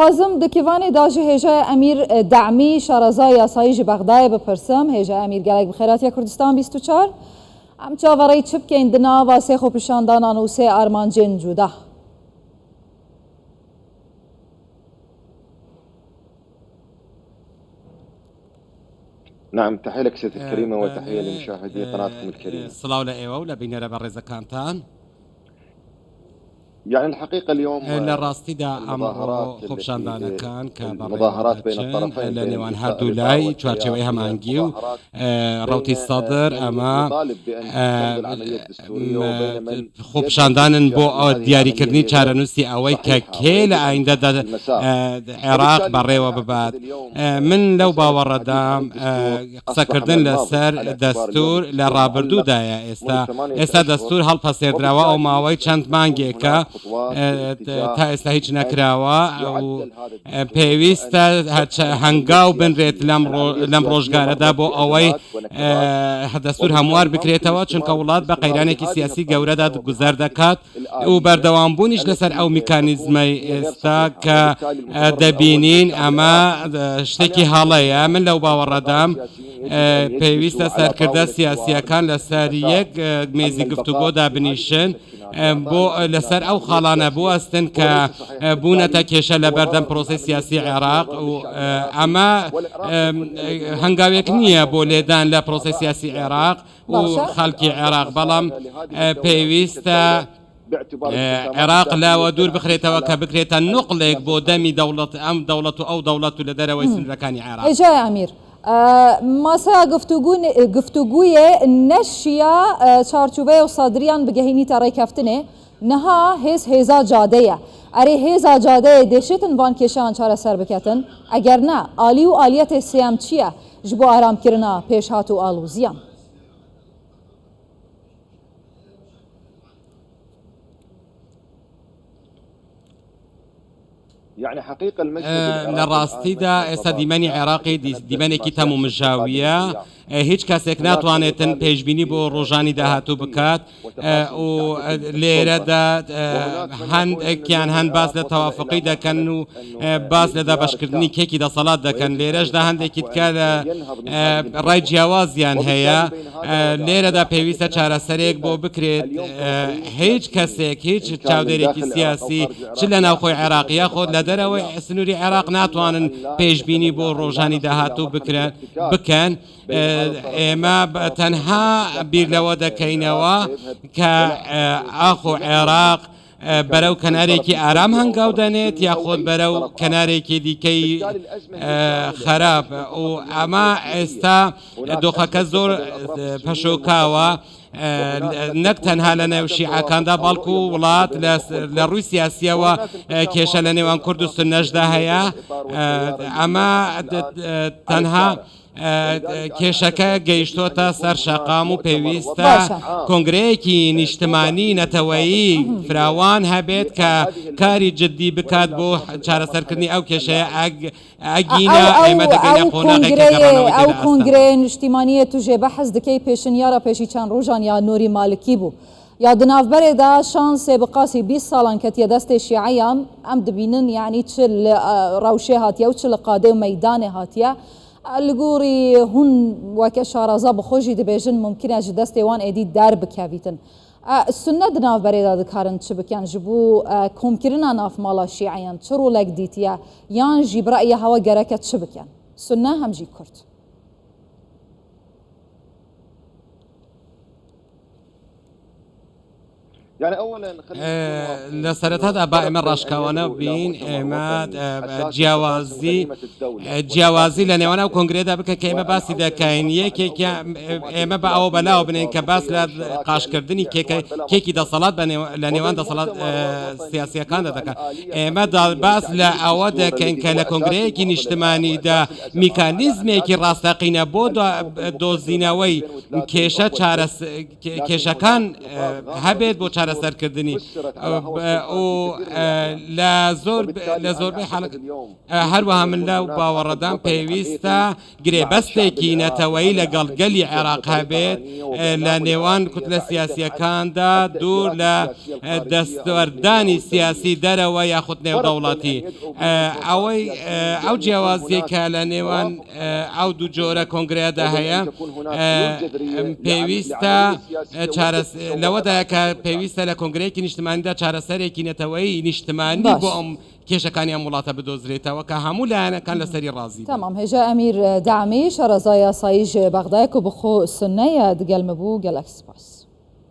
حازم دکیوانی داجی هجای امیر دعمی شارزای یاسایی جی بغدای بپرسم هجای امیر گلک بخیراتی کردستان 24 ام چاوری چپ که اندنا واسه خوبشاندان آنوسه آرمانجین جودا نعم، تحية لك سيدتي الكريمة وتحية لمشاهدي قناتكم الكريمة. صلاة لإيوة ولا بيننا برزة كانتان يعني الحقيقة اليوم لراستي دا أمر خوبشاندانا كان المظاهرات بين الطرفين لنوان هردولاي چوارچوي همانجيو روتي الصدر أما خوبشاندانن بو دياري كردني چارنوسي أوي ككيل عند عراق بريوة بباد من لو باوردام قصة كردن لسر دستور لرابردو دايا استا دستور هل پسير دروا او ماوي چند مانگيكا تا ئێستا هیچ نەکراوە و پێویستە هەنگاو بنرێت لەم ڕۆژگارەدا بۆ ئەوەی دەستور هەموار بکرێتەوە چونکە وڵات بە قەیرانێکی سیاسی گەورەدا گوزار دەکات و بەردەوامبوونیش لەسەر ئەو میکانیزمەی ئێستا کە دەبینین ئەمە شتێکی هەڵەیە من لەو باوەڕەدام پێویستە سەرکردە سیاسیەکان لەسەر یەک مێزی گفتوگۆدا بنیشن بۆ لەسەر ئەو خاڵانە بوەستن کە بوونەتە کێشە لە بەردەم پرۆسی سیاسی عێراق و ئەمە هەنگاوێک نییە بۆ لێدان لە پرۆسی سیاسی عێراق و خەڵکی عێراق بەڵام پێویستە عێراق لاوە دوور بخرێتەوە کە بکرێتە نوقلێک بۆ دەمی دەوڵەت ئەم دەوڵەت و ئەو دەوڵەت و لە دەرەوەی سنوورەکانی عێراق. ئێجای ئەمیر ماسا گفتوگوی نشیا چارچوبه و صادریان بگهینی تا ڕێککەفتنێ نەها هێزا جادەیە ئەرێ هێزا جادەیە دێشێتن وان کێشان چارەسەر بکەتن ئەگەر نا ئالی و ئالیەتێ سێام چییە ji بۆ ئارامکردنا پێشهات و ئاڵوزیان يعني حقيقة لراستيدا ئێستا دیمەنی عێراقی دیمەنێکی تەم و مژاویە هیچ کەسێک ناتوانێتن پێشبینی بۆ ڕۆژانی داهاتوو بکات و لێرەدا هەندێکیان هەند باس لە تەوافقی دەکەن و باس لە دابەشکردنی کێکی دەسەڵات دەکەن لێرەشدا هەندێکی تکە لە ڕای جیاوازیان هەیە لێرەدا پێویستە چارەسەرێک بۆ بکرێت هیچ کەسێک هیچ چاودێرێکی سیاسی چ لە ناوخۆی عێراقیە خۆت لە دەرەوەی سنووری عێراق ناتوانن پێشبینی بۆ ڕۆژانی داهاتوو بکەن ئێمە تەنها بیر لەوە دەکەینەوە کە ئاخۆ عێراق بەرەو کەنارێکی ئارام هەنگاو دەنێت یاخۆت بەرەو کەنارێکی دیکەی خراپ و ئەمە ئێستا دۆخەکە زۆر پەشۆکاوە نەک تەنها لە نێو شیعەکاندا بەڵکو و وڵات لە ڕووی سیاسیەوە کێشە لە نێوان کورد و سونەشدا هەیە ئەمە تەنها کێشەکە گەیشتۆتە سەر شەقام و پێویستە کۆنگرەیەکی نیشتمانی نەتەوەیی فراوان هەبێت کە کاری جددی بکات بۆ چارەسەرکردنی ئەو کێشەیە ئەگینە ئێمە دەگەینە قۆناغێکی ئەو کۆنگرەیە نیشتیمانیە توژێ بەحەز دەکەی پێشن یارە پێشی چەند ڕۆژان یا نوری مالکی بوو یا دناوبەرێدا شانسێ بقاسی 20 ساڵان کە تێ دەستی شیعەیان ئەم دبینن یعنی چ لە ڕەوشێ هاتیە و چ لە قادێ و مەیدانێ هاتیە لگوری هون وەکە شارەزا بخۆشی دەبێژن ممکنە ji destê wan êdî derbikevîtin sunne di navberêda dikarin çi bikin ji bo komkirina navmala şîeyan çi rolek dîtiye yan jî bi re'ya hewa gereke çi bikin sunne hem jî Kurd يعني اولا لە سەرەتادا با ئێمە ڕاشکاوانە بین ئێمە جیاوازی لە نێوان ئەو کۆنگرێدا بکە کە ئێمە باسی دەکەین یەکێک ئێمە بە ئەوە بەلاو بنین کە باس لە قاشکردنی کێکی دەسەڵات لە نێوان دەسەڵات سیاسیەکاندا دەکەن ئێمە باس لە ئەوە دەکەین کە لە کۆنگرەیەکی نیشتمانیدا میکانیزمێکی ڕاستەقینە بۆ دۆزینەوەی کێشەکان هەبێت بۆ چارە چارەسەرکردنی لە زۆربەی حالق هەروەها من لەو باوەڕەدام پێویستە گرێبەستێکی نەتەوەیی لەگەڵ گەلی عێراق هەبێت لە نێوان کوتلە سیاسیەکاندا دوور لە دەستوەردانی سیاسی دەرەوە یاخود نێودەوڵەتی ئەوەی ئەو جیاوازیەکە لە نێوان ئەو دوو جۆرە کۆنگرەیەدا هەیە پێویستە لەوەدایە کە پێویستە لە کۆنگرەیەکی نیشتمانیدا چارەسەرێکی نەتەوەیی نیشتمانی بۆ ئەم کێشەکانی ئەم وڵاتە بدۆزرێتەوە کە هەموو لایەنەکان لەسەری ڕازی تمام هێژە ئەمیر دامی شارەزای یاسایی ژێ بەغدایەک و بخۆ سنەیە دگەلمە بوو گەلەک سپاس